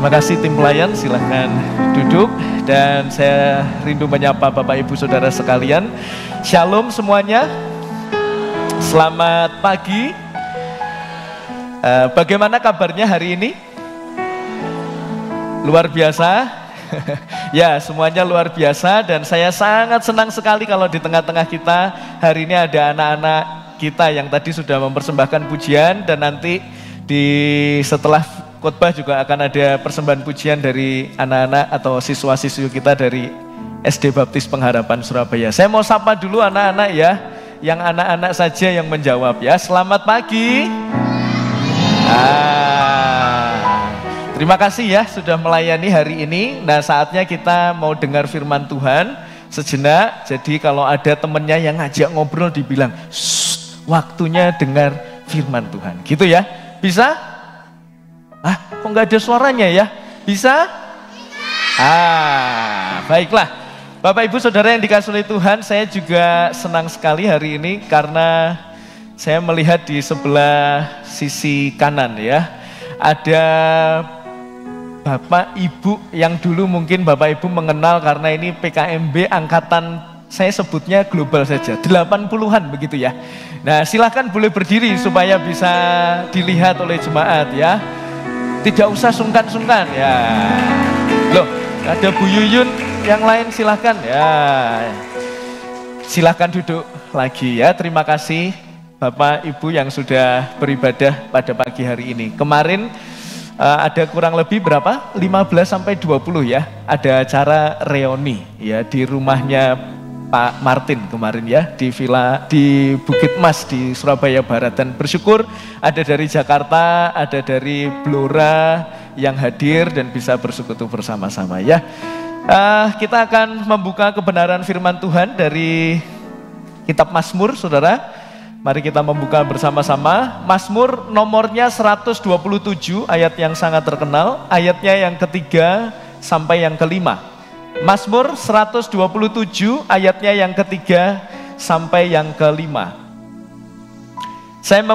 Terima kasih tim pelayan, silahkan duduk. Dan saya rindu menyapa Bapak Ibu Saudara sekalian. Shalom semuanya. Selamat pagi. Bagaimana kabarnya hari ini? Luar biasa. Ya, semuanya luar biasa. Dan saya sangat senang sekali kalau di tengah-tengah kita hari ini ada anak-anak kita yang tadi sudah mempersembahkan pujian. Dan nanti setelah khotbah juga akan ada persembahan pujian dari anak-anak atau siswa-siswi kita dari SD Baptis Pengharapan Surabaya. Saya mau sapa dulu anak-anak ya, yang anak-anak saja yang menjawab ya. Selamat pagi. Terima kasih ya sudah melayani hari ini. Nah, saatnya kita mau dengar firman Tuhan sejenak. Jadi kalau ada temennya yang ngajak ngobrol dibilang, waktunya dengar firman Tuhan. Gitu ya, bisa? Kok nggak ada suaranya ya? Bisa? Baiklah. Bapak Ibu Saudara yang dikasihi oleh Tuhan, saya juga senang sekali hari ini karena saya melihat di sebelah sisi kanan ya, ada Bapak Ibu yang dulu mungkin Bapak Ibu mengenal karena ini PKMB angkatan, saya sebutnya global saja, 80-an begitu ya. Nah, silahkan boleh berdiri supaya bisa dilihat oleh jemaat ya. Tidak usah sungkan-sungkan ya. Loh, ada Bu Yuyun yang lain, silahkan ya. Silahkan duduk lagi ya. Terima kasih Bapak Ibu yang sudah beribadah pada pagi hari ini. Kemarin ada kurang lebih berapa? 15-20 ya. Ada acara reuni ya di rumahnya Pak Martin kemarin ya, di villa di Bukit Mas di Surabaya Barat. Dan bersyukur ada dari Jakarta, ada dari Blora yang hadir dan bisa bersekutu bersama-sama ya. Kita akan membuka kebenaran firman Tuhan dari kitab Mazmur, saudara. Mari kita membuka bersama-sama. Mazmur nomornya 127, ayat yang sangat terkenal, ayatnya yang ketiga sampai yang kelima. Mazmur 127 ayatnya yang ketiga sampai yang kelima. Saya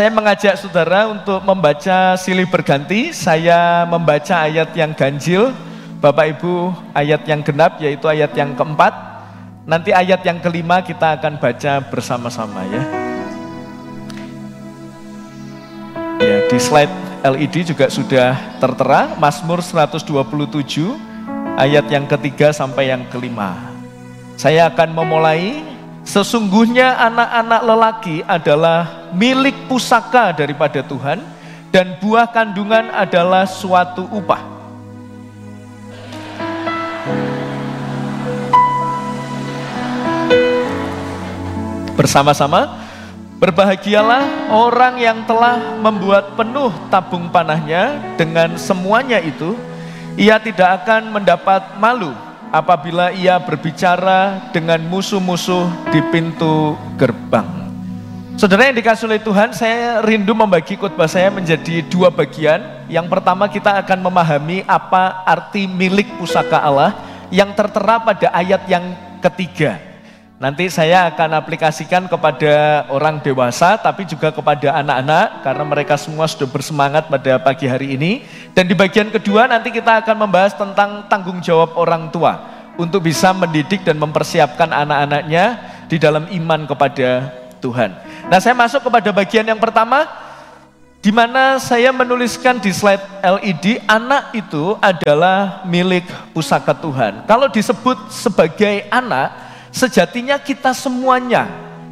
mengajak saudara untuk membaca silih berganti. Saya membaca ayat yang ganjil, Bapak Ibu ayat yang genap yaitu ayat yang keempat. Nanti ayat yang kelima kita akan baca bersama-sama ya. Ya, di slide LED juga sudah tertera Mazmur 127 ayat yang ketiga sampai yang kelima. Saya akan memulai. Sesungguhnya anak-anak lelaki adalah milik pusaka daripada Tuhan, dan buah kandungan adalah suatu upah. Bersama-sama, berbahagialah orang yang telah membuat penuh tabung panahnya, dengan semuanya itu ia tidak akan mendapat malu apabila ia berbicara dengan musuh-musuh di pintu gerbang. Saudara yang dikasihi oleh Tuhan, saya rindu membagi khotbah saya menjadi dua bagian. Yang pertama kita akan memahami apa arti milik pusaka Allah yang tertera pada ayat yang ketiga. Nanti saya akan aplikasikan kepada orang dewasa, tapi juga kepada anak-anak, karena mereka semua sudah bersemangat pada pagi hari ini. Dan di bagian kedua nanti kita akan membahas tentang tanggung jawab orang tua, untuk bisa mendidik dan mempersiapkan anak-anaknya di dalam iman kepada Tuhan. Nah, saya masuk kepada bagian yang pertama, di mana saya menuliskan di slide LED, anak itu adalah milik pusaka Tuhan. Kalau disebut sebagai anak, sejatinya kita semuanya.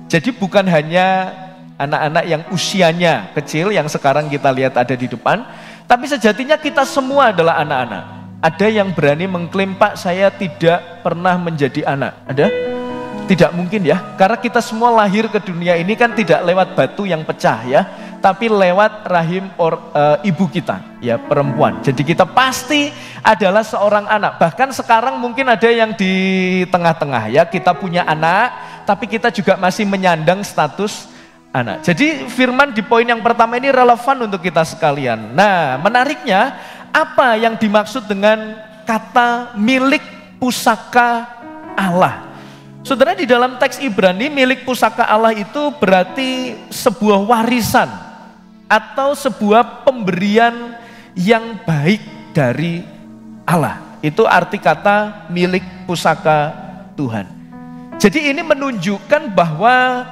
Jadi bukan hanya anak-anak yang usianya kecil yang sekarang kita lihat ada di depan, tapi sejatinya kita semua adalah anak-anak. Ada yang berani mengklaim, Pak, saya tidak pernah menjadi anak. Ada? Tidak mungkin ya, karena kita semua lahir ke dunia ini kan tidak lewat batu yang pecah ya, tapi lewat rahim ibu kita ya, perempuan. Jadi kita pasti adalah seorang anak. Bahkan sekarang mungkin ada yang di tengah-tengah ya, kita punya anak tapi kita juga masih menyandang status anak. Jadi firman di poin yang pertama ini relevan untuk kita sekalian. Nah, menariknya apa yang dimaksud dengan kata milik pusaka Allah? Saudara, di dalam teks Ibrani, milik pusaka Allah itu berarti sebuah warisan atau sebuah pemberian yang baik dari Allah. Itu arti kata milik pusaka Tuhan. Jadi ini menunjukkan bahwa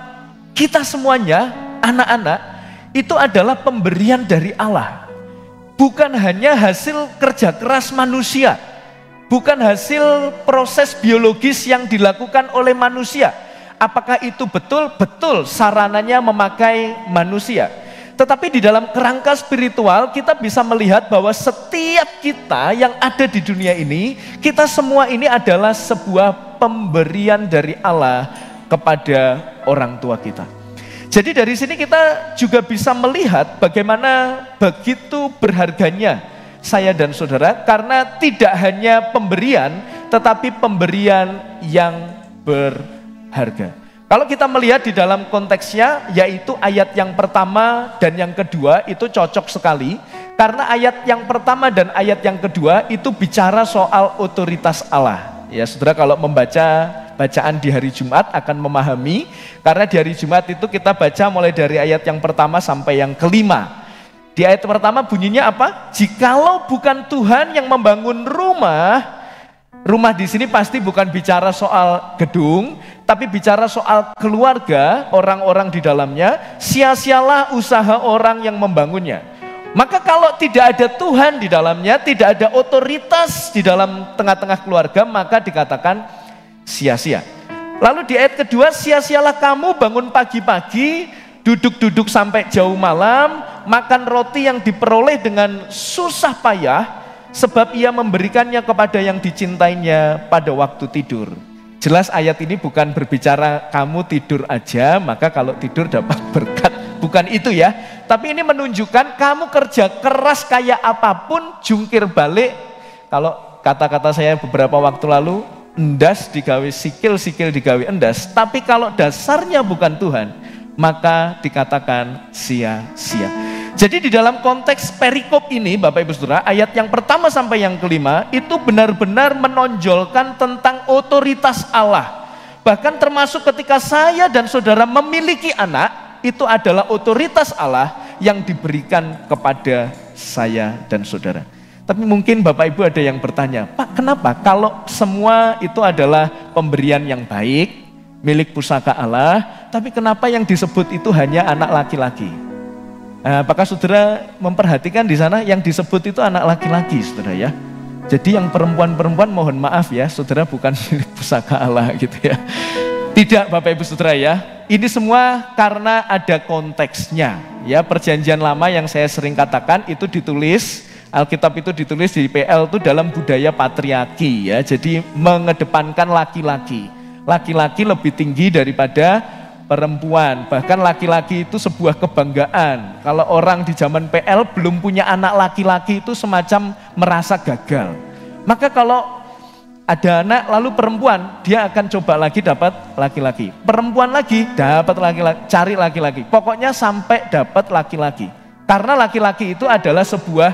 kita semuanya, anak-anak, itu adalah pemberian dari Allah. Bukan hanya hasil kerja keras manusia, bukan hasil proses biologis yang dilakukan oleh manusia. Apakah itu betul? Betul, sarananya memakai manusia. Tetapi di dalam kerangka spiritual kita bisa melihat bahwa setiap kita yang ada di dunia ini, kita semua ini adalah sebuah pemberian dari Allah kepada orang tua kita. Jadi dari sini kita juga bisa melihat bagaimana begitu berharganya saya dan saudara, karena tidak hanya pemberian, tetapi pemberian yang berharga. Kalau kita melihat di dalam konteksnya, yaitu ayat yang pertama dan yang kedua itu cocok sekali. Karena ayat yang pertama dan ayat yang kedua itu bicara soal otoritas Allah. Ya saudara, kalau membaca bacaan di hari Jumat akan memahami. Karena di hari Jumat itu kita baca mulai dari ayat yang pertama sampai yang kelima. Di ayat pertama bunyinya apa? Jikalau bukan Tuhan yang membangun rumah di sini pasti bukan bicara soal gedung, tapi bicara soal keluarga, orang-orang di dalamnya. Sia-sialah usaha orang yang membangunnya. Maka kalau tidak ada Tuhan di dalamnya, tidak ada otoritas di dalam tengah-tengah keluarga, maka dikatakan sia-sia. Lalu di ayat kedua, sia-sialah kamu bangun pagi-pagi, duduk-duduk sampai jauh malam, makan roti yang diperoleh dengan susah payah, sebab ia memberikannya kepada yang dicintainya pada waktu tidur. Jelas ayat ini bukan berbicara kamu tidur aja, maka kalau tidur dapat berkat. Bukan itu ya. Tapi ini menunjukkan kamu kerja keras kayak apapun, jungkir balik. Kalau kata-kata saya beberapa waktu lalu, endas digawe sikil, sikil digawe endas. Tapi kalau dasarnya bukan Tuhan, maka dikatakan sia-sia. Jadi di dalam konteks perikop ini Bapak Ibu Saudara, ayat yang pertama sampai yang kelima itu benar-benar menonjolkan tentang otoritas Allah. Bahkan termasuk ketika saya dan saudara memiliki anak, itu adalah otoritas Allah yang diberikan kepada saya dan saudara. Tapi mungkin Bapak Ibu ada yang bertanya, Pak, kenapa kalau semua itu adalah pemberian yang baik, milik pusaka Allah, tapi kenapa yang disebut itu hanya anak laki-laki? Apakah saudara memperhatikan di sana yang disebut itu anak laki-laki, saudara ya? Jadi yang perempuan-perempuan mohon maaf ya, saudara bukan milik pusaka Allah gitu ya. Tidak Bapak Ibu saudara ya, ini semua karena ada konteksnya. Ya, perjanjian lama yang saya sering katakan itu ditulis, Alkitab itu ditulis di PL itu dalam budaya patriarki ya. Jadi mengedepankan laki-laki. Laki-laki lebih tinggi daripada perempuan, bahkan laki-laki itu sebuah kebanggaan. Kalau orang di zaman PL belum punya anak laki-laki itu semacam merasa gagal. Maka kalau ada anak lalu perempuan, dia akan coba lagi dapat laki-laki. Perempuan lagi dapat laki-laki, cari laki-laki. Pokoknya sampai dapat laki-laki. Karena laki-laki itu adalah sebuah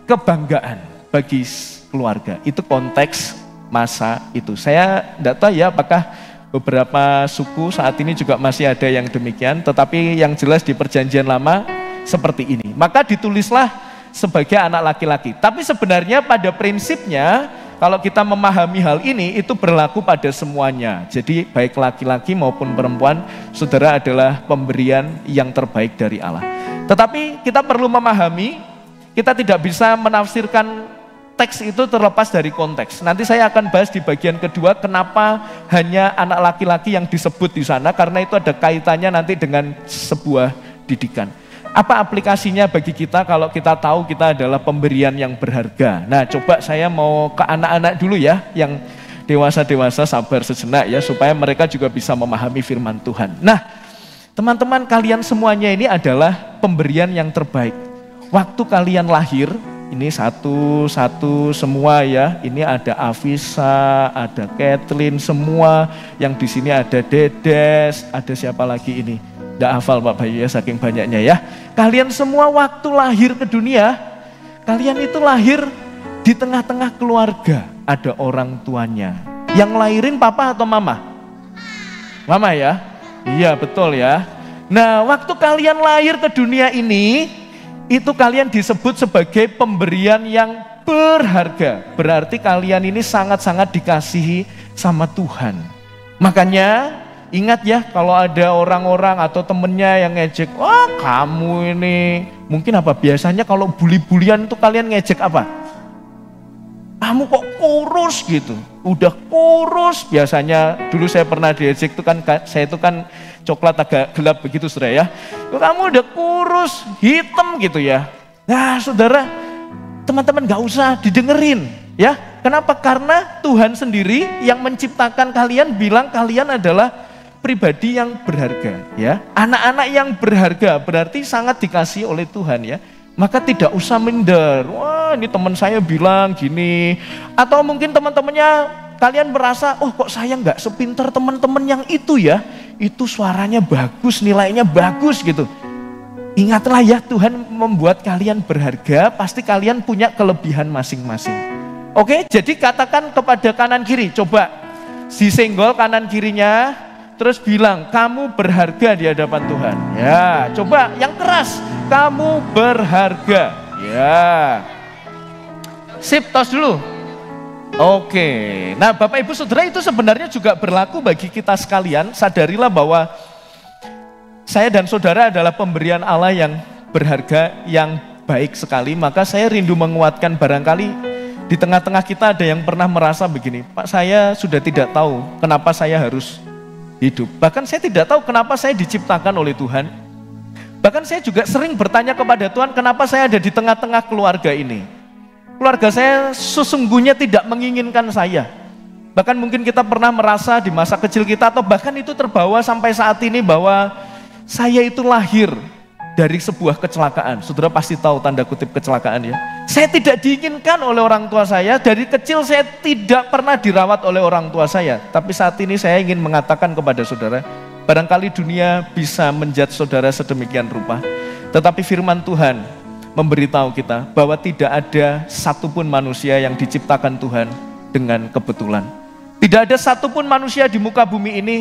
kebanggaan bagi keluarga. Itu konteks masa itu. Saya tidak tahu ya apakah beberapa suku saat ini juga masih ada yang demikian, tetapi yang jelas di perjanjian lama seperti ini. Maka ditulislah sebagai anak laki-laki. Tapi sebenarnya pada prinsipnya kalau kita memahami hal ini itu berlaku pada semuanya. Jadi baik laki-laki maupun perempuan, saudara adalah pemberian yang terbaik dari Allah. Tetapi kita perlu memahami, kita tidak bisa menafsirkan teks itu terlepas dari konteks. Nanti saya akan bahas di bagian kedua kenapa hanya anak laki-laki yang disebut di sana, karena itu ada kaitannya nanti dengan sebuah didikan. Apa aplikasinya bagi kita kalau kita tahu kita adalah pemberian yang berharga? Nah, coba saya mau ke anak-anak dulu ya, yang dewasa-dewasa sabar sejenak ya, supaya mereka juga bisa memahami firman Tuhan. Nah, teman-teman kalian semuanya ini adalah pemberian yang terbaik. Waktu kalian lahir, ini satu-satu semua ya. Ini ada Afisa, ada Kathleen, semua yang di sini ada Dedes, ada siapa lagi ini? Tidak hafal Pak Bayu ya, saking banyaknya ya. Kalian semua waktu lahir ke dunia, kalian itu lahir di tengah-tengah keluarga. Ada orang tuanya. Yang lahirin papa atau mama? Mama ya? Iya betul ya. Nah waktu kalian lahir ke dunia ini, itu kalian disebut sebagai pemberian yang berharga. Berarti kalian ini sangat-sangat dikasihi sama Tuhan. Makanya ingat ya, kalau ada orang-orang atau temennya yang ngejek, wah kamu ini, mungkin apa biasanya kalau bully-bulian itu kalian ngejek apa? Kamu kok kurus gitu, udah kurus. Biasanya dulu saya pernah diejek itu kan, saya itu kan coklat agak gelap begitu saudara ya. Kamu udah kurus, hitam gitu ya. Nah saudara, teman-teman gak usah didengerin ya. Kenapa? Karena Tuhan sendiri yang menciptakan kalian bilang kalian adalah pribadi yang berharga ya. Anak-anak yang berharga berarti sangat dikasihi oleh Tuhan ya. Maka tidak usah minder, wah ini teman saya bilang gini. Atau mungkin teman-temannya kalian merasa, oh kok saya nggak sepintar teman-teman yang itu ya. Itu suaranya bagus, nilainya bagus gitu. Ingatlah ya, Tuhan membuat kalian berharga, pasti kalian punya kelebihan masing-masing. Oke, jadi katakan kepada kanan kiri, coba disenggol kanan kirinya, terus bilang, kamu berharga di hadapan Tuhan. Ya, coba yang keras. Kamu berharga. Ya. Sip, tos dulu. Oke. Nah, Bapak Ibu Saudara, itu sebenarnya juga berlaku bagi kita sekalian. Sadarilah bahwa saya dan saudara adalah pemberian Allah yang berharga, yang baik sekali. Maka saya rindu menguatkan, barangkali di tengah-tengah kita ada yang pernah merasa begini, Pak, saya sudah tidak tahu kenapa saya harus hidup. Bahkan saya tidak tahu kenapa saya diciptakan oleh Tuhan. Bahkan saya juga sering bertanya kepada Tuhan, kenapa saya ada di tengah-tengah keluarga ini. Keluarga saya sesungguhnya tidak menginginkan saya. Bahkan mungkin kita pernah merasa di masa kecil kita, atau bahkan itu terbawa sampai saat ini, bahwa saya itu lahir dari sebuah kecelakaan. Saudara pasti tahu tanda kutip kecelakaan ya. Saya tidak diinginkan oleh orang tua saya, dari kecil saya tidak pernah dirawat oleh orang tua saya. Tapi saat ini saya ingin mengatakan kepada saudara, barangkali dunia bisa menjudge saudara sedemikian rupa. Tetapi firman Tuhan memberitahu kita bahwa tidak ada satupun manusia yang diciptakan Tuhan dengan kebetulan. Tidak ada satupun manusia di muka bumi ini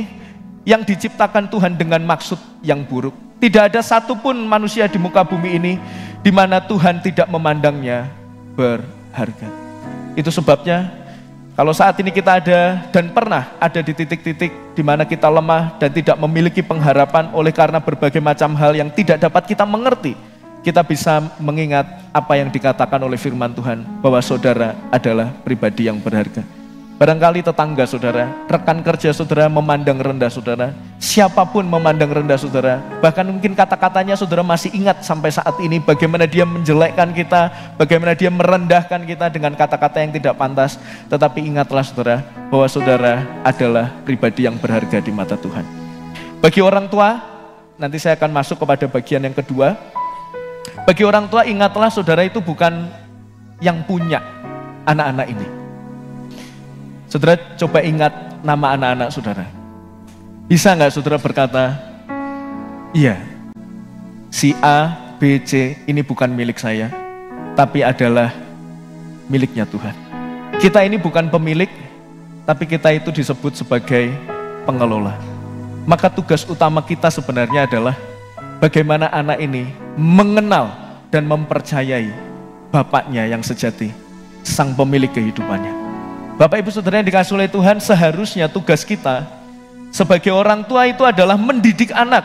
yang diciptakan Tuhan dengan maksud yang buruk. Tidak ada satupun manusia di muka bumi ini di mana Tuhan tidak memandangnya berharga. Itu sebabnya kalau saat ini kita ada dan pernah ada di titik-titik di mana kita lemah dan tidak memiliki pengharapan oleh karena berbagai macam hal yang tidak dapat kita mengerti, kita bisa mengingat apa yang dikatakan oleh firman Tuhan, bahwa saudara adalah pribadi yang berharga. Barangkali tetangga saudara, rekan kerja saudara memandang rendah saudara, siapapun memandang rendah saudara, bahkan mungkin kata-katanya saudara masih ingat sampai saat ini, bagaimana dia menjelekkan kita, bagaimana dia merendahkan kita dengan kata-kata yang tidak pantas. Tetapi ingatlah saudara, bahwa saudara adalah pribadi yang berharga di mata Tuhan. Bagi orang tua, nanti saya akan masuk kepada bagian yang kedua. Bagi orang tua, ingatlah saudara itu bukan yang punya anak-anak ini. Saudara coba ingat nama anak-anak saudara. Bisa nggak saudara berkata, iya, si A, B, C ini bukan milik saya, tapi adalah miliknya Tuhan. Kita ini bukan pemilik, tapi kita itu disebut sebagai pengelola. Maka tugas utama kita sebenarnya adalah bagaimana anak ini mengenal dan mempercayai bapaknya yang sejati, sang pemilik kehidupannya. Bapak Ibu Saudara yang dikasihi oleh Tuhan, seharusnya tugas kita sebagai orang tua itu adalah mendidik anak.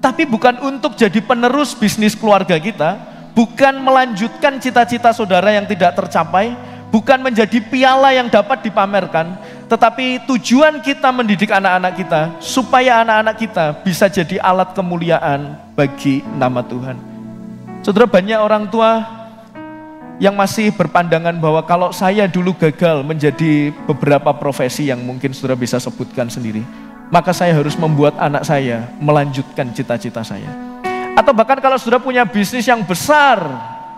Tapi bukan untuk jadi penerus bisnis keluarga kita, bukan melanjutkan cita-cita saudara yang tidak tercapai, bukan menjadi piala yang dapat dipamerkan, tetapi tujuan kita mendidik anak-anak kita, supaya anak-anak kita bisa jadi alat kemuliaan bagi nama Tuhan. Saudara, banyak orang tua yang masih berpandangan bahwa kalau saya dulu gagal menjadi beberapa profesi yang mungkin saudara bisa sebutkan sendiri, maka saya harus membuat anak saya melanjutkan cita-cita saya. Atau bahkan kalau saudara punya bisnis yang besar,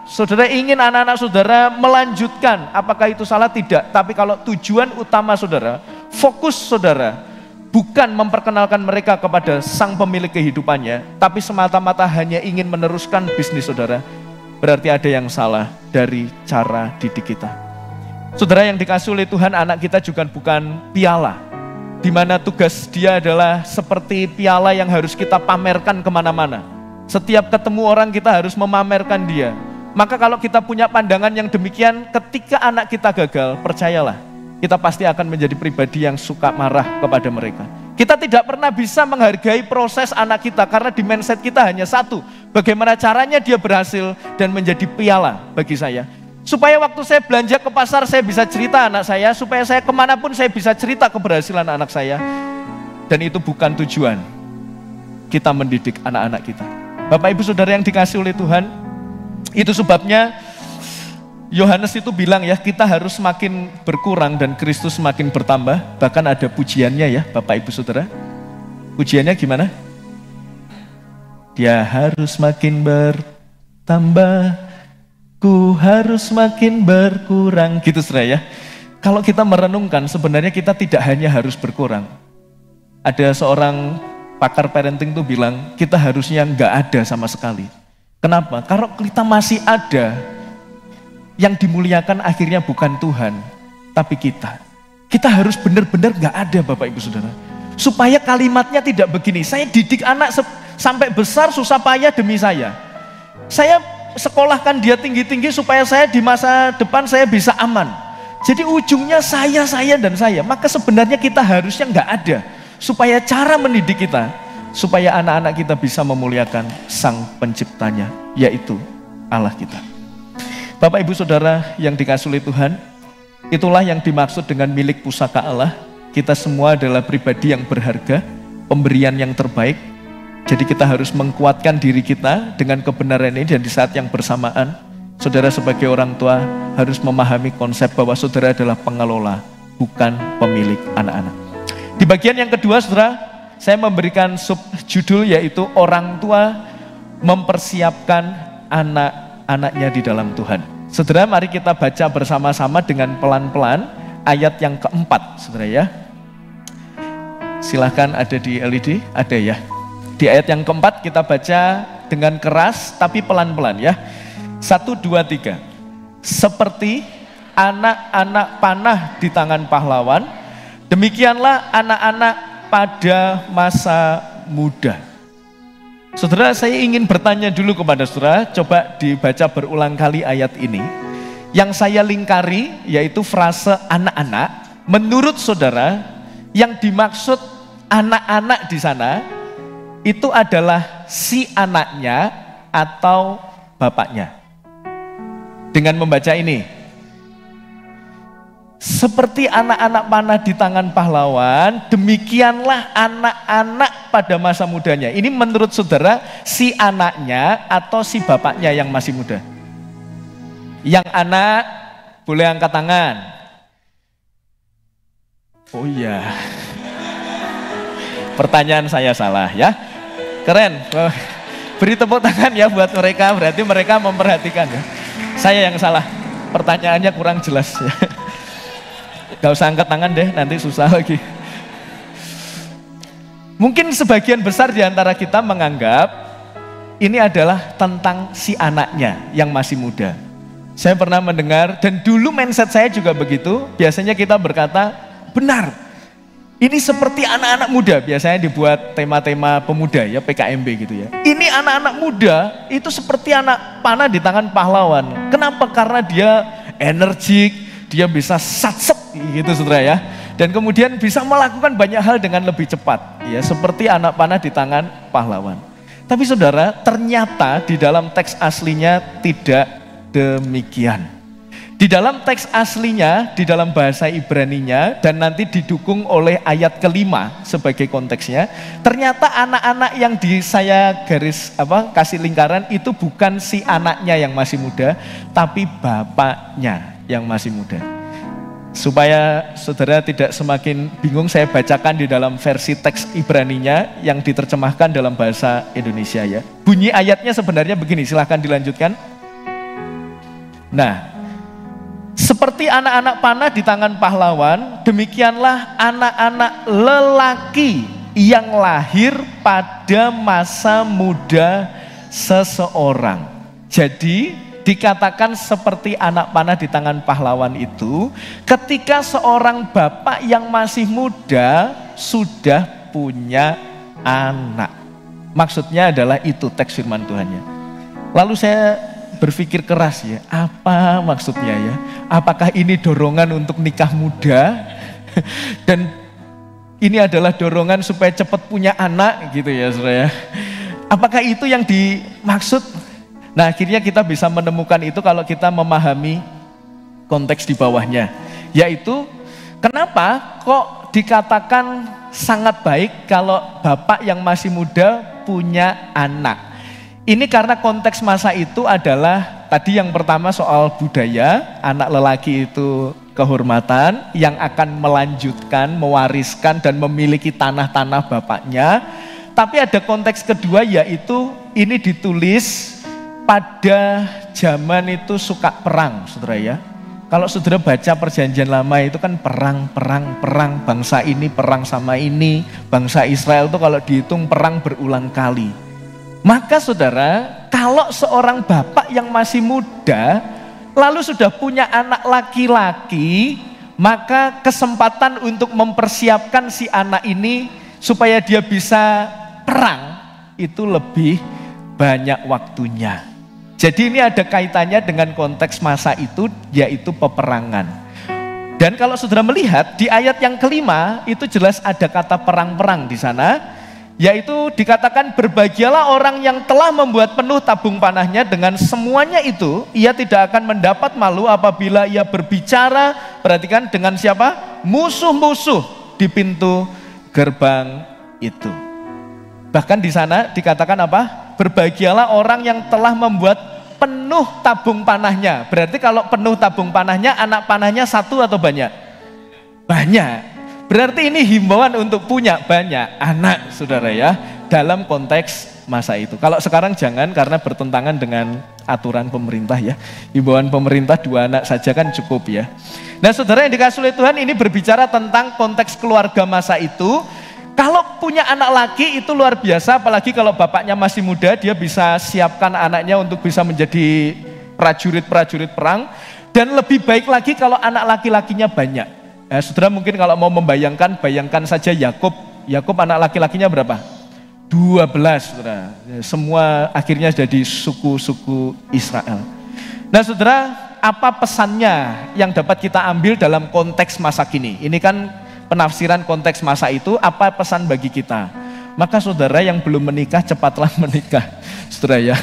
saudara ingin anak-anak saudara melanjutkan, apakah itu salah? Tidak. Tapi kalau tujuan utama saudara, fokus saudara, bukan memperkenalkan mereka kepada sang pemilik kehidupannya, tapi semata-mata hanya ingin meneruskan bisnis saudara, berarti ada yang salah dari cara didik kita. Saudara yang dikasihi oleh Tuhan, anak kita juga bukan piala, di mana tugas dia adalah seperti piala yang harus kita pamerkan kemana-mana. Setiap ketemu orang kita harus memamerkan dia. Maka kalau kita punya pandangan yang demikian, ketika anak kita gagal, percayalah, kita pasti akan menjadi pribadi yang suka marah kepada mereka. Kita tidak pernah bisa menghargai proses anak kita karena di mindset kita hanya satu, bagaimana caranya dia berhasil dan menjadi piala bagi saya. Supaya waktu saya belanja ke pasar saya bisa cerita anak saya, supaya saya kemanapun saya bisa cerita keberhasilan anak saya. Dan itu bukan tujuan kita mendidik anak-anak kita. Bapak Ibu Saudara yang dikasihi oleh Tuhan, itu sebabnya Yohanes itu bilang ya, kita harus semakin berkurang dan Kristus semakin bertambah. Bahkan ada pujiannya ya Bapak Ibu Saudara. Pujiannya gimana? Dia harus makin bertambah, ku harus makin berkurang. Gitu saudara ya. Kalau kita merenungkan sebenarnya kita tidak hanya harus berkurang. Ada seorang pakar parenting tuh bilang kita harusnya nggak ada sama sekali. Kenapa? Kalau kita masih ada, yang dimuliakan akhirnya bukan Tuhan, tapi kita. Kita harus benar-benar nggak ada Bapak Ibu Saudara. Supaya kalimatnya tidak begini, saya didik anak sampai besar susah payah demi saya. Saya sekolahkan dia tinggi-tinggi supaya saya di masa depan saya bisa aman. Jadi ujungnya saya dan saya. Maka sebenarnya kita harusnya nggak ada. Supaya cara mendidik kita, supaya anak-anak kita bisa memuliakan Sang Penciptanya, yaitu Allah kita. Bapak Ibu Saudara yang dikasihi oleh Tuhan, itulah yang dimaksud dengan milik pusaka Allah. Kita semua adalah pribadi yang berharga, pemberian yang terbaik. Jadi kita harus menguatkan diri kita dengan kebenaran ini, dan di saat yang bersamaan, saudara sebagai orang tua harus memahami konsep bahwa saudara adalah pengelola, bukan pemilik anak-anak. Di bagian yang kedua saudara, saya memberikan subjudul yaitu orang tua mempersiapkan anak-anaknya di dalam Tuhan. Saudara, mari kita baca bersama-sama dengan pelan-pelan ayat yang keempat, saudara ya. Silahkan ada di LED, ada ya. Di ayat yang keempat kita baca dengan keras tapi pelan-pelan ya. 1, 2, 3. Seperti anak-anak panah di tangan pahlawan, demikianlah anak-anak pada masa muda. Saudara, saya ingin bertanya dulu kepada saudara, coba dibaca berulang kali ayat ini. Yang saya lingkari yaitu frase anak-anak. Menurut saudara, yang dimaksud anak-anak di sana itu adalah si anaknya atau bapaknya. Dengan membaca ini, seperti anak-anak panah di tangan pahlawan, demikianlah anak-anak pada masa mudanya. Ini menurut saudara si anaknya atau si bapaknya yang masih muda? Yang anak boleh angkat tangan. Oh iya, pertanyaan saya salah ya. Keren, beri tepuk tangan ya buat mereka, berarti mereka memperhatikan ya. Saya yang salah, pertanyaannya kurang jelas ya. Gak usah angkat tangan deh, nanti susah lagi. Mungkin sebagian besar di antara kita menganggap ini adalah tentang si anaknya yang masih muda. Saya pernah mendengar, dan dulu mindset saya juga begitu, biasanya kita berkata, benar, ini seperti anak-anak muda, biasanya dibuat tema-tema pemuda ya, PKMB gitu ya. Ini anak-anak muda itu seperti anak panah di tangan pahlawan. Kenapa? Karena dia energik, dia bisa satset gitu saudara ya. Dan kemudian bisa melakukan banyak hal dengan lebih cepat ya, seperti anak panah di tangan pahlawan. Tapi saudara, ternyata di dalam teks aslinya tidak demikian. Di dalam teks aslinya, di dalam bahasa Ibraninya, dan nanti didukung oleh ayat kelima sebagai konteksnya, ternyata anak-anak yang saya kasih lingkaran itu bukan si anaknya yang masih muda, tapi bapaknya yang masih muda. Supaya saudara tidak semakin bingung, saya bacakan di dalam versi teks Ibraninya yang diterjemahkan dalam bahasa Indonesia ya. Bunyi ayatnya sebenarnya begini, silahkan dilanjutkan. Nah, seperti anak-anak panah di tangan pahlawan, demikianlah anak-anak lelaki yang lahir pada masa muda seseorang. Jadi dikatakan seperti anak panah di tangan pahlawan itu ketika seorang bapak yang masih muda sudah punya anak. Maksudnya adalah itu teks firman Tuhannya. Lalu saya berpikir keras ya, apa maksudnya ya? Apakah ini dorongan untuk nikah muda? Dan ini adalah dorongan supaya cepat punya anak gitu ya saudara ya. Apakah itu yang dimaksud? Nah akhirnya kita bisa menemukan itu kalau kita memahami konteks di bawahnya. Yaitu kenapa kok dikatakan sangat baik kalau bapak yang masih muda punya anak. Ini karena konteks masa itu adalah tadi yang pertama soal budaya, anak lelaki itu kehormatan yang akan melanjutkan, mewariskan dan memiliki tanah-tanah bapaknya. Tapi ada konteks kedua yaitu ini ditulis pada zaman itu suka perang, saudara ya. Kalau saudara baca perjanjian lama itu kan perang, bangsa ini perang sama ini, bangsa Israel itu kalau dihitung perang berulang kali. Maka saudara, kalau seorang bapak yang masih muda, lalu sudah punya anak laki-laki, maka kesempatan untuk mempersiapkan si anak ini supaya dia bisa perang, itu lebih banyak waktunya. Jadi ini ada kaitannya dengan konteks masa itu, yaitu peperangan. Dan kalau saudara melihat di ayat yang kelima, itu jelas ada kata perang-perang di sana, yaitu dikatakan berbahagialah orang yang telah membuat penuh tabung panahnya dengan semuanya itu, ia tidak akan mendapat malu apabila ia berbicara, perhatikan dengan siapa? Musuh-musuh di pintu gerbang itu. Bahkan di sana dikatakan apa? Berbahagialah orang yang telah membuat penuh tabung panahnya. Berarti kalau penuh tabung panahnya, anak panahnya satu atau banyak? Banyak. Berarti ini himbauan untuk punya banyak anak, saudara ya, dalam konteks masa itu. Kalau sekarang jangan, karena bertentangan dengan aturan pemerintah ya. Himbauan pemerintah 2 anak saja kan cukup ya. Nah saudara yang dikasihi oleh Tuhan, ini berbicara tentang konteks keluarga masa itu. Kalau punya anak laki itu luar biasa, apalagi kalau bapaknya masih muda, dia bisa siapkan anaknya untuk bisa menjadi prajurit-prajurit perang. Dan lebih baik lagi kalau anak laki-lakinya banyak. Saudara mungkin kalau mau membayangkan, bayangkan saja Yakub. Yakub anak laki-lakinya berapa? 12, saudara. Semua akhirnya jadi suku-suku Israel. Nah saudara, apa pesannya yang dapat kita ambil dalam konteks masa kini? Ini kan penafsiran konteks masa itu, apa pesan bagi kita? Maka saudara yang belum menikah cepatlah menikah, saudara ya.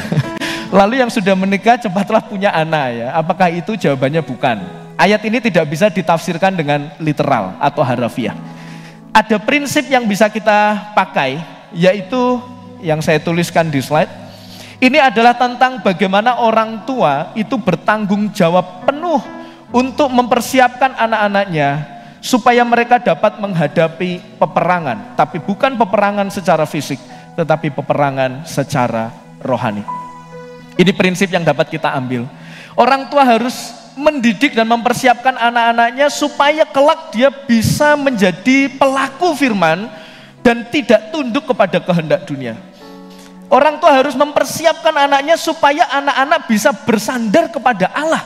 Lalu yang sudah menikah cepatlah punya anak ya. Apakah itu? Jawabannya bukan. Ayat ini tidak bisa ditafsirkan dengan literal atau harafiah. Ada prinsip yang bisa kita pakai, yaitu yang saya tuliskan di slide. Ini adalah tentang bagaimana orang tua itu bertanggung jawab penuh untuk mempersiapkan anak-anaknya supaya mereka dapat menghadapi peperangan, tapi bukan peperangan secara fisik, tetapi peperangan secara rohani. Ini prinsip yang dapat kita ambil. Orang tua harus mendidik dan mempersiapkan anak-anaknya supaya kelak dia bisa menjadi pelaku firman dan tidak tunduk kepada kehendak dunia. Orang tua harus mempersiapkan anaknya supaya anak-anak bisa bersandar kepada Allah,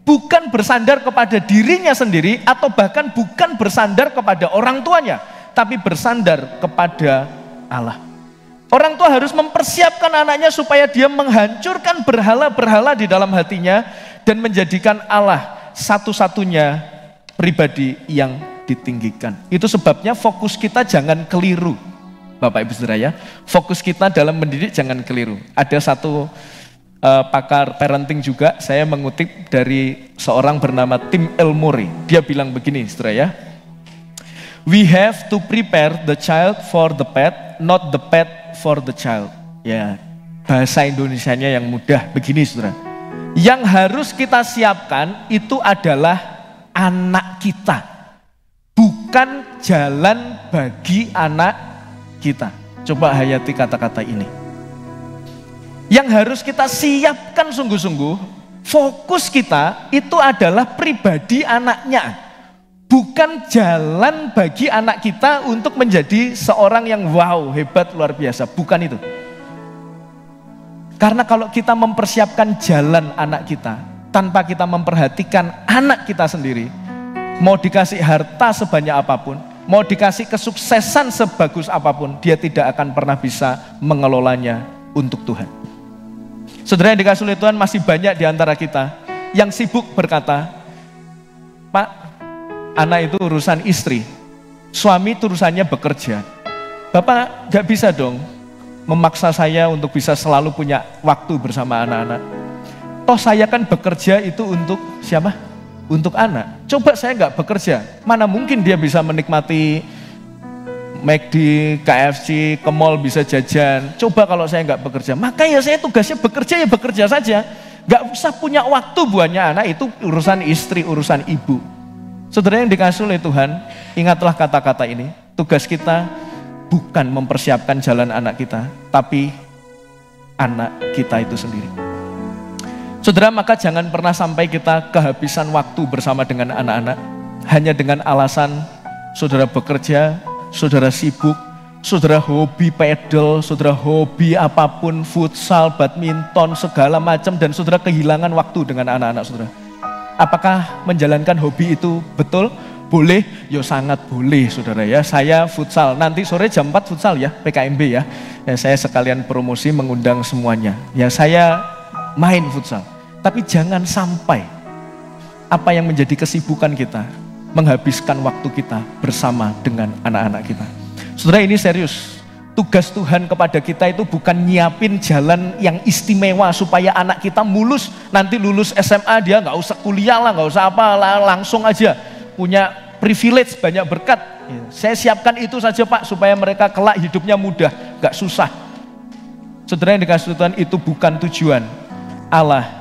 bukan bersandar kepada dirinya sendiri, atau bahkan bukan bersandar kepada orang tuanya, tapi bersandar kepada Allah. Orang tua harus mempersiapkan anaknya supaya dia menghancurkan berhala-berhala di dalam hatinya dan menjadikan Allah satu-satunya pribadi yang ditinggikan. Itu sebabnya fokus kita jangan keliru, Bapak Ibu Saudara ya. Fokus kita dalam mendidik jangan keliru. Ada satu pakar parenting juga, saya mengutip dari seorang bernama Tim Elmore. Dia bilang begini, saudara ya. We have to prepare the child for the pet, not the pet for the child. Ya, bahasa Indonesianya yang mudah begini, saudara. Yang harus kita siapkan itu adalah anak kita, bukan jalan bagi anak kita. Coba hayati kata-kata ini. Yang harus kita siapkan sungguh-sungguh, fokus kita itu adalah pribadi anaknya, bukan jalan bagi anak kita untuk menjadi seorang yang wow, hebat, luar biasa. Bukan itu. Karena kalau kita mempersiapkan jalan anak kita tanpa kita memperhatikan anak kita sendiri, mau dikasih harta sebanyak apapun, mau dikasih kesuksesan sebagus apapun, dia tidak akan pernah bisa mengelolanya untuk Tuhan. Saudara yang dikasihi oleh Tuhan, masih banyak di antara kita yang sibuk berkata, Pak, anak itu urusan istri, suami itu urusannya bekerja. Bapak gak bisa dong memaksa saya untuk bisa selalu punya waktu bersama anak-anak. Toh saya kan bekerja itu untuk siapa? Untuk anak. Coba saya nggak bekerja, mana mungkin dia bisa menikmati McD, KFC, ke mall bisa jajan. Coba kalau saya nggak bekerja, maka ya saya tugasnya bekerja, ya bekerja saja. Nggak usah punya waktu buatnya anak, itu urusan istri, urusan ibu. Saudara yang dikasihi oleh Tuhan, ingatlah kata-kata ini. Tugas kita bukan mempersiapkan jalan anak kita, tapi anak kita itu sendiri. Saudara, maka jangan pernah sampai kita kehabisan waktu bersama dengan anak-anak hanya dengan alasan saudara bekerja, saudara sibuk, saudara hobi pedal, saudara hobi apapun, futsal, badminton, segala macam, dan saudara kehilangan waktu dengan anak-anak saudara. Apakah menjalankan hobi itu betul? Boleh? Ya sangat boleh saudara ya. Saya futsal, nanti sore jam 4 futsal ya, PKMB ya. Saya sekalian promosi mengundang semuanya. Ya saya main futsal. Tapi jangan sampai apa yang menjadi kesibukan kita menghabiskan waktu kita bersama dengan anak-anak kita. Saudara, ini serius. Tugas Tuhan kepada kita itu bukan nyiapin jalan yang istimewa supaya anak kita mulus. Nanti lulus SMA dia nggak usah kuliah lah, nggak usah apa, langsung aja punya privilege, banyak berkat. Saya siapkan itu saja Pak, supaya mereka kelak hidupnya mudah, nggak susah. Saudara yang dikasihi Tuhan, itu bukan tujuan Allah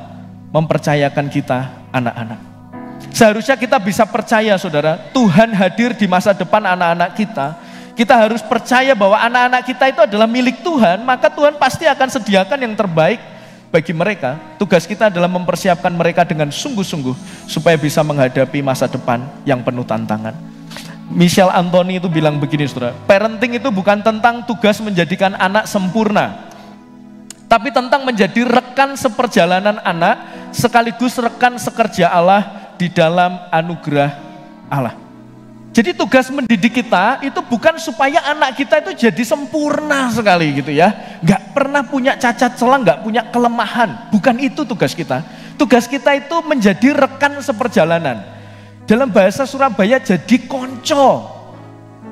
mempercayakan kita anak-anak. Seharusnya kita bisa percaya saudara, Tuhan hadir di masa depan anak-anak kita. Kita harus percaya bahwa anak-anak kita itu adalah milik Tuhan, maka Tuhan pasti akan sediakan yang terbaik bagi mereka. Tugas kita adalah mempersiapkan mereka dengan sungguh-sungguh supaya bisa menghadapi masa depan yang penuh tantangan. Michel Anthony itu bilang begini saudara, parenting itu bukan tentang tugas menjadikan anak sempurna, tapi tentang menjadi rekan seperjalanan anak, sekaligus rekan sekerja Allah di dalam anugerah Allah. Jadi tugas mendidik kita itu bukan supaya anak kita itu jadi sempurna sekali gitu ya. Gak pernah punya cacat celah, gak punya kelemahan. Bukan itu tugas kita. Tugas kita itu menjadi rekan seperjalanan. Dalam bahasa Surabaya jadi konco.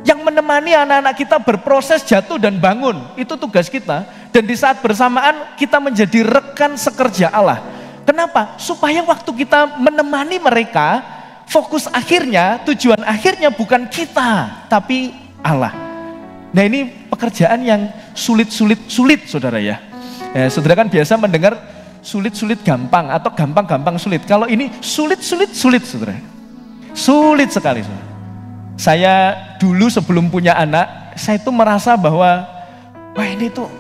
Yang menemani anak-anak kita berproses jatuh dan bangun. Itu tugas kita. Dan di saat bersamaan kita menjadi rekan sekerja Allah. Kenapa? Supaya waktu kita menemani mereka, fokus akhirnya, tujuan akhirnya bukan kita, tapi Allah. Nah ini pekerjaan yang sulit saudara ya. Saudara kan biasa mendengar sulit gampang atau gampang sulit. Kalau ini sulit saudara. Sulit sekali saudara. Saya dulu sebelum punya anak, saya itu merasa bahwa wah ini tuh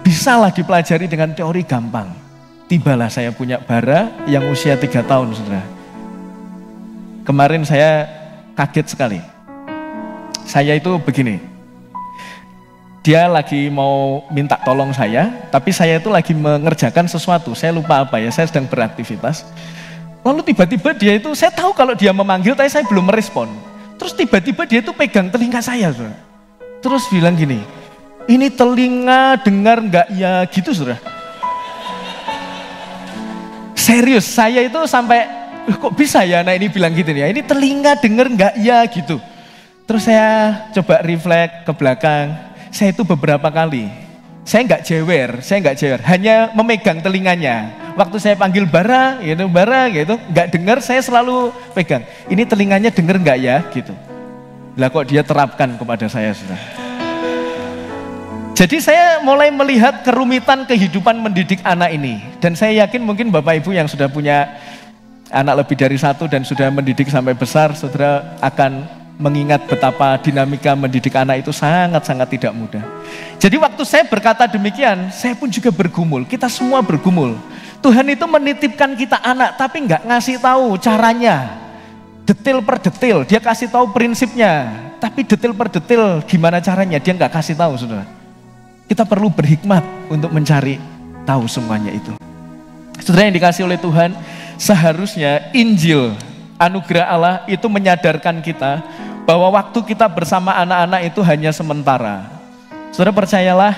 bisalah dipelajari dengan teori gampang. Tibalah saya punya bara yang usia 3 tahun saudara. Kemarin saya kaget sekali. Saya itu begini, dia lagi mau minta tolong saya, tapi saya itu lagi mengerjakan sesuatu, saya lupa apa ya, saya sedang beraktivitas. Lalu tiba-tiba dia itu, saya tahu kalau dia memanggil, tapi saya belum merespon. Terus tiba-tiba dia itu pegang telinga saya saudara. Terus bilang gini, ini telinga dengar nggak ya gitu saudara. Serius, saya itu sampai, kok bisa ya anak ini bilang gitu ya, ini telinga denger nggak ya gitu. Terus saya coba refleks ke belakang, saya itu beberapa kali, saya nggak jewer, hanya memegang telinganya. Waktu saya panggil bara gitu, nggak dengar, saya selalu pegang. Ini telinganya denger nggak ya gitu. Lah kok dia terapkan kepada saya sudah. Jadi saya mulai melihat kerumitan kehidupan mendidik anak ini. Dan saya yakin mungkin Bapak Ibu yang sudah punya anak lebih dari 1 dan sudah mendidik sampai besar, saudara akan mengingat betapa dinamika mendidik anak itu sangat-sangat tidak mudah. Jadi waktu saya berkata demikian, saya pun juga bergumul, kita semua bergumul. Tuhan itu menitipkan kita anak, tapi nggak ngasih tahu caranya, detail per detail, dia kasih tahu prinsipnya, tapi detail per detail gimana caranya, dia nggak kasih tahu saudara. Kita perlu berhikmat untuk mencari tahu semuanya itu. Saudara yang dikasihi oleh Tuhan, seharusnya Injil, anugerah Allah itu menyadarkan kita bahwa waktu kita bersama anak-anak itu hanya sementara. Saudara percayalah,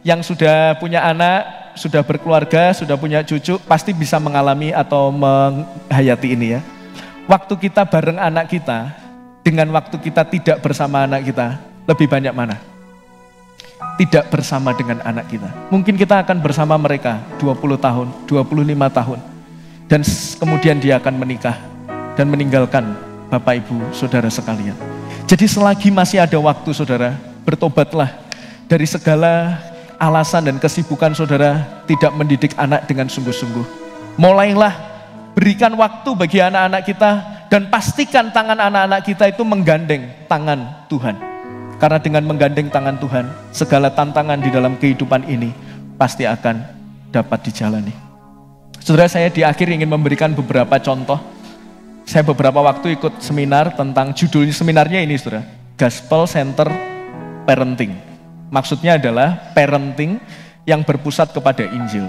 yang sudah punya anak, sudah berkeluarga, sudah punya cucu, pasti bisa mengalami atau menghayati ini ya. Waktu kita bareng anak kita, dengan waktu kita tidak bersama anak kita, lebih banyak mana? Tidak bersama dengan anak kita. Mungkin kita akan bersama mereka 20 tahun, 25 tahun. Dan kemudian dia akan menikah dan meninggalkan Bapak Ibu Saudara sekalian. Jadi selagi masih ada waktu saudara, bertobatlah dari segala alasan dan kesibukan saudara tidak mendidik anak dengan sungguh-sungguh. Mulailah berikan waktu bagi anak-anak kita dan pastikan tangan anak-anak kita itu menggandeng tangan Tuhan. Karena dengan menggandeng tangan Tuhan, segala tantangan di dalam kehidupan ini pasti akan dapat dijalani. Saudara, saya di akhir ingin memberikan beberapa contoh. Saya beberapa waktu ikut seminar tentang judul seminarnya ini, saudara, Gospel Center Parenting. Maksudnya adalah parenting yang berpusat kepada Injil.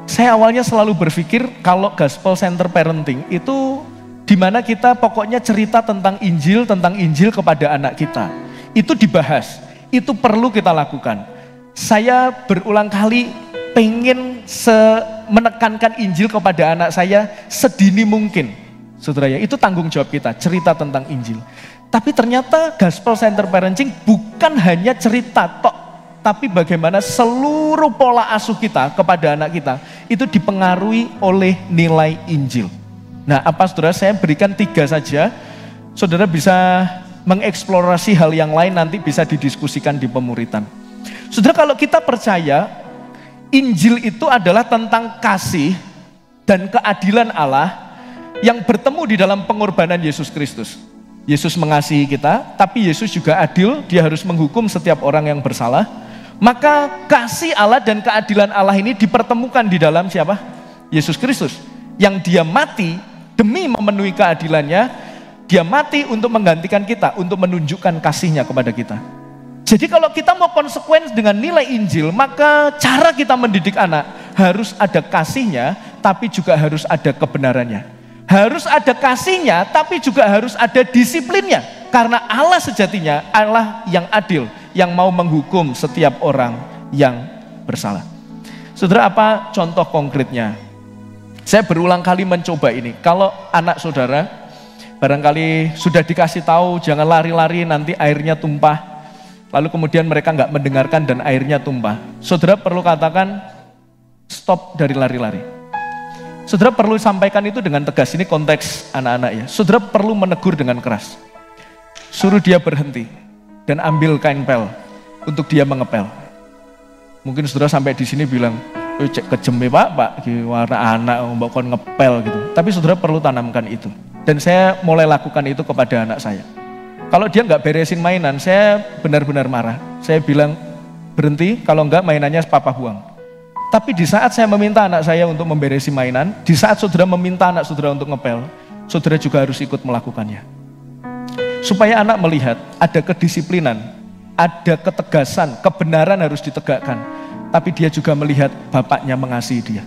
Saya awalnya selalu berpikir kalau Gospel Center Parenting itu di mana kita pokoknya cerita tentang Injil kepada anak kita. Itu dibahas, itu perlu kita lakukan. Saya berulang kali pengen menekankan Injil kepada anak saya sedini mungkin. Saudara ya, itu tanggung jawab kita, cerita tentang Injil. Tapi ternyata Gospel Center Parenting bukan hanya cerita tok, tapi bagaimana seluruh pola asuh kita kepada anak kita itu dipengaruhi oleh nilai Injil. Nah, apa saudara, saya berikan 3 saja. Saudara bisa mengeksplorasi hal yang lain, nanti bisa didiskusikan di pemuritan. Saudara, kalau kita percaya Injil itu adalah tentang kasih dan keadilan Allah yang bertemu di dalam pengorbanan Yesus Kristus. Yesus mengasihi kita, tapi Yesus juga adil, dia harus menghukum setiap orang yang bersalah. Maka kasih Allah dan keadilan Allah ini dipertemukan di dalam siapa? Yesus Kristus. Yang dia mati demi memenuhi keadilannya, dia mati untuk menggantikan kita, untuk menunjukkan kasihnya kepada kita. Jadi kalau kita mau konsekuen dengan nilai Injil, maka cara kita mendidik anak harus ada kasihnya, tapi juga harus ada kebenarannya. Harus ada kasihnya, tapi juga harus ada disiplinnya. Karena Allah sejatinya, Allah yang adil, yang mau menghukum setiap orang yang bersalah. Saudara, apa contoh konkretnya? Saya berulang kali mencoba ini. Kalau anak saudara, barangkali sudah dikasih tahu, jangan lari-lari nanti airnya tumpah. Lalu kemudian mereka nggak mendengarkan dan airnya tumpah. Saudara perlu katakan, stop dari lari-lari. Saudara perlu sampaikan itu dengan tegas, ini konteks anak-anak ya. Saudara perlu menegur dengan keras. Suruh dia berhenti dan ambil kain pel untuk dia mengepel. Mungkin saudara sampai di sini bilang, cek kejeme pak, warna anak mbak kon ngepel gitu. Tapi saudara perlu tanamkan itu. Dan saya mulai lakukan itu kepada anak saya. Kalau dia nggak beresin mainan, saya benar-benar marah. Saya bilang berhenti, kalau enggak mainannya papa buang. Tapi di saat saya meminta anak saya untuk memberesi mainan, di saat saudara meminta anak saudara untuk ngepel, saudara juga harus ikut melakukannya. Supaya anak melihat ada kedisiplinan, ada ketegasan, kebenaran harus ditegakkan. Tapi dia juga melihat bapaknya mengasihi dia.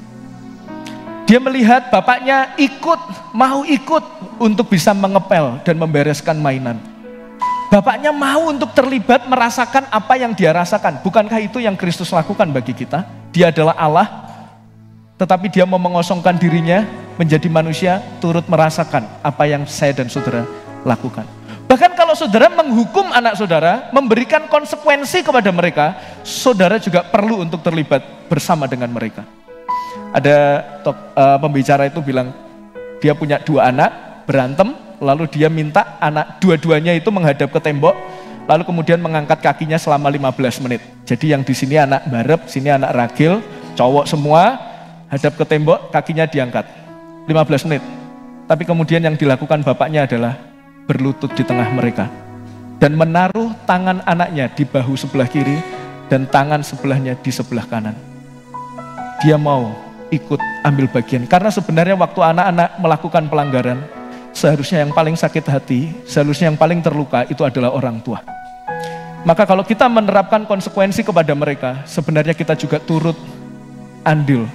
Dia melihat bapaknya mau ikut untuk bisa mengepel dan membereskan mainan. Bapaknya mau untuk terlibat merasakan apa yang dia rasakan. Bukankah itu yang Kristus lakukan bagi kita? Dia adalah Allah, tetapi dia mau mengosongkan dirinya menjadi manusia, turut merasakan apa yang saya dan saudara lakukan. Bahkan kalau saudara menghukum anak saudara, memberikan konsekuensi kepada mereka, saudara juga perlu untuk terlibat bersama dengan mereka. Ada pembicara itu bilang, dia punya 2 anak, berantem, lalu dia minta anak dua-duanya itu menghadap ke tembok, lalu kemudian mengangkat kakinya selama 15 menit. Jadi yang di sini anak barep, sini anak ragil, cowok semua, hadap ke tembok, kakinya diangkat. 15 menit. Tapi kemudian yang dilakukan bapaknya adalah berlutut di tengah mereka. Dan menaruh tangan anaknya di bahu sebelah kiri, dan tangan sebelahnya di sebelah kanan. Dia mau ikut ambil bagian. Karena sebenarnya waktu anak-anak melakukan pelanggaran, seharusnya yang paling sakit hati, seharusnya yang paling terluka itu adalah orang tua. Maka kalau kita menerapkan konsekuensi kepada mereka, sebenarnya kita juga turut andil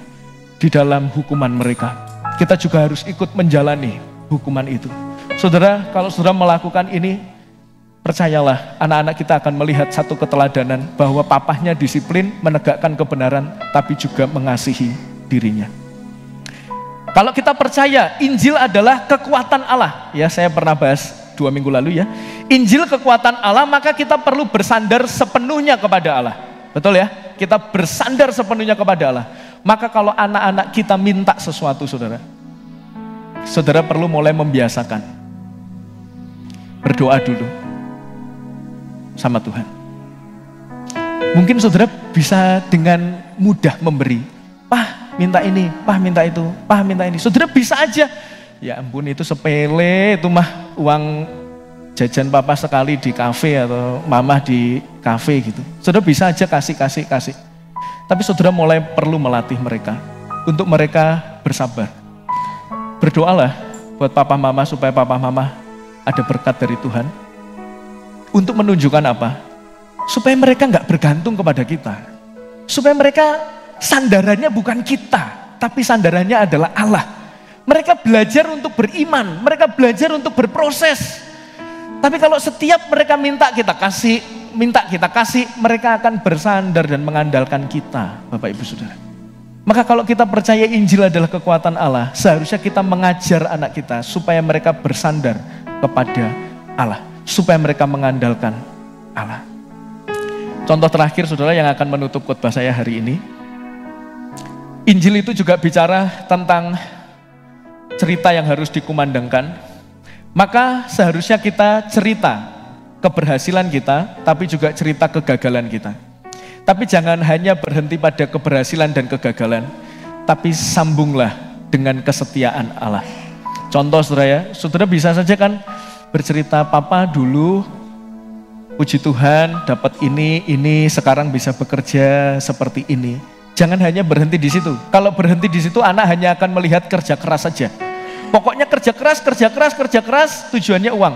di dalam hukuman mereka. Kita juga harus ikut menjalani hukuman itu. Saudara, kalau saudara melakukan ini, Percayalah, anak-anak kita akan melihat satu keteladanan bahwa papahnya disiplin, menegakkan kebenaran, tapi juga mengasihi dirinya. Kalau kita percaya Injil adalah kekuatan Allah, ya saya pernah bahas 2 minggu lalu ya. Injil kekuatan Allah, maka kita perlu bersandar sepenuhnya kepada Allah. Betul ya? Kita bersandar sepenuhnya kepada Allah. Maka kalau anak-anak kita minta sesuatu, saudara perlu mulai membiasakan berdoa dulu sama Tuhan. Mungkin saudara bisa dengan mudah memberi. Pah, minta ini, pah minta itu, pah minta ini. Saudara bisa aja. Ya ampun, itu sepele, itu mah uang jajan papa sekali di kafe atau mama di kafe gitu. Saudara bisa aja kasih. Tapi saudara mulai perlu melatih mereka untuk mereka bersabar. Berdoalah buat papa mama supaya papa mama ada berkat dari Tuhan. Untuk menunjukkan apa? Supaya mereka nggak bergantung kepada kita. Supaya mereka sandarannya bukan kita, tapi sandarannya adalah Allah. Mereka belajar untuk beriman, mereka belajar untuk berproses. Tapi kalau setiap mereka minta kita kasih, mereka akan bersandar dan mengandalkan kita, Bapak Ibu Saudara. Maka kalau kita percaya Injil adalah kekuatan Allah, seharusnya kita mengajar anak kita supaya mereka bersandar kepada Allah, supaya mereka mengandalkan Allah. Contoh terakhir saudara yang akan menutup khotbah saya hari ini. Injil itu juga bicara tentang cerita yang harus dikumandangkan. Maka seharusnya kita cerita keberhasilan kita, tapi juga cerita kegagalan kita. Tapi jangan hanya berhenti pada keberhasilan dan kegagalan, tapi sambunglah dengan kesetiaan Allah. Contoh saudara ya, saudara bisa saja kan bercerita, papa dulu puji Tuhan dapat ini, sekarang bisa bekerja seperti ini. Jangan hanya berhenti di situ. Kalau berhenti di situ anak hanya akan melihat kerja keras saja. Pokoknya kerja keras, tujuannya uang.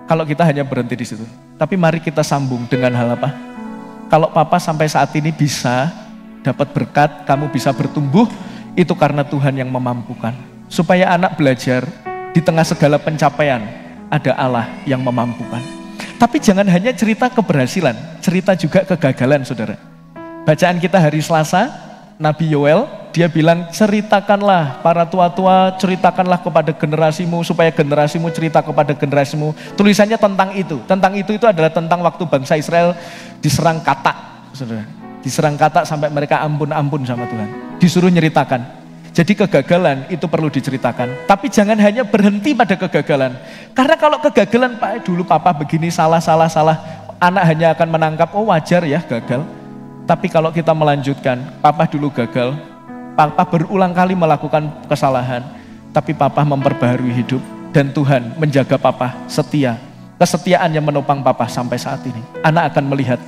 Kalau kita hanya berhenti di situ. Tapi mari kita sambung dengan hal apa? Kalau papa sampai saat ini bisa dapat berkat, kamu bisa bertumbuh, itu karena Tuhan yang memampukan. Supaya anak belajar di tengah segala pencapaian ada Allah yang memampukan. Tapi jangan hanya cerita keberhasilan, cerita juga kegagalan saudara. Bacaan kita hari Selasa, Nabi Yoel, dia bilang ceritakanlah para tua-tua, ceritakanlah kepada generasimu supaya generasimu cerita kepada generasimu. Tulisannya tentang itu. Tentang itu adalah tentang waktu bangsa Israel diserang katak, saudara. Diserang katak sampai mereka ampun-ampun sama Tuhan. Disuruh nyeritakan. Jadi kegagalan itu perlu diceritakan. Tapi jangan hanya berhenti pada kegagalan. Karena kalau kegagalan, Pak dulu papa begini salah. Anak hanya akan menangkap, oh wajar ya gagal. Tapi kalau kita melanjutkan, papa dulu gagal, papa berulang kali melakukan kesalahan, tapi papa memperbaharui hidup, dan Tuhan menjaga papa setia. Kesetiaan yang menopang papa sampai saat ini. Anak akan melihat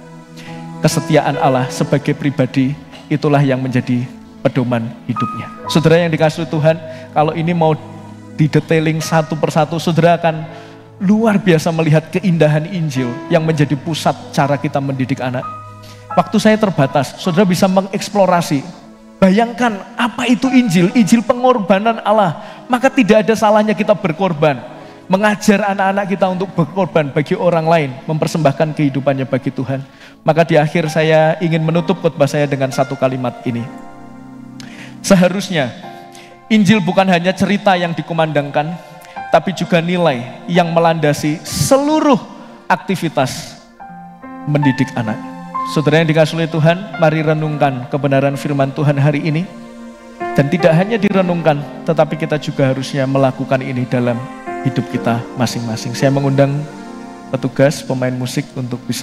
kesetiaan Allah sebagai pribadi, itulah yang menjadi pedoman hidupnya. Saudara yang dikasihi Tuhan, kalau ini mau didetailing satu persatu, saudara akan luar biasa melihat keindahan Injil yang menjadi pusat cara kita mendidik anak. Waktu saya terbatas, saudara bisa mengeksplorasi. Bayangkan apa itu Injil? Injil pengorbanan Allah. Maka tidak ada salahnya kita berkorban. Mengajar anak-anak kita untuk berkorban bagi orang lain. Mempersembahkan kehidupannya bagi Tuhan. Maka di akhir saya ingin menutup khotbah saya dengan satu kalimat ini. Seharusnya Injil bukan hanya cerita yang dikumandangkan, tapi juga nilai yang melandasi seluruh aktivitas mendidik anak. Saudara yang dikasihi Tuhan, mari renungkan kebenaran firman Tuhan hari ini. Dan tidak hanya direnungkan, tetapi kita juga harusnya melakukan ini dalam hidup kita masing-masing. Saya mengundang petugas, pemain musik untuk bisa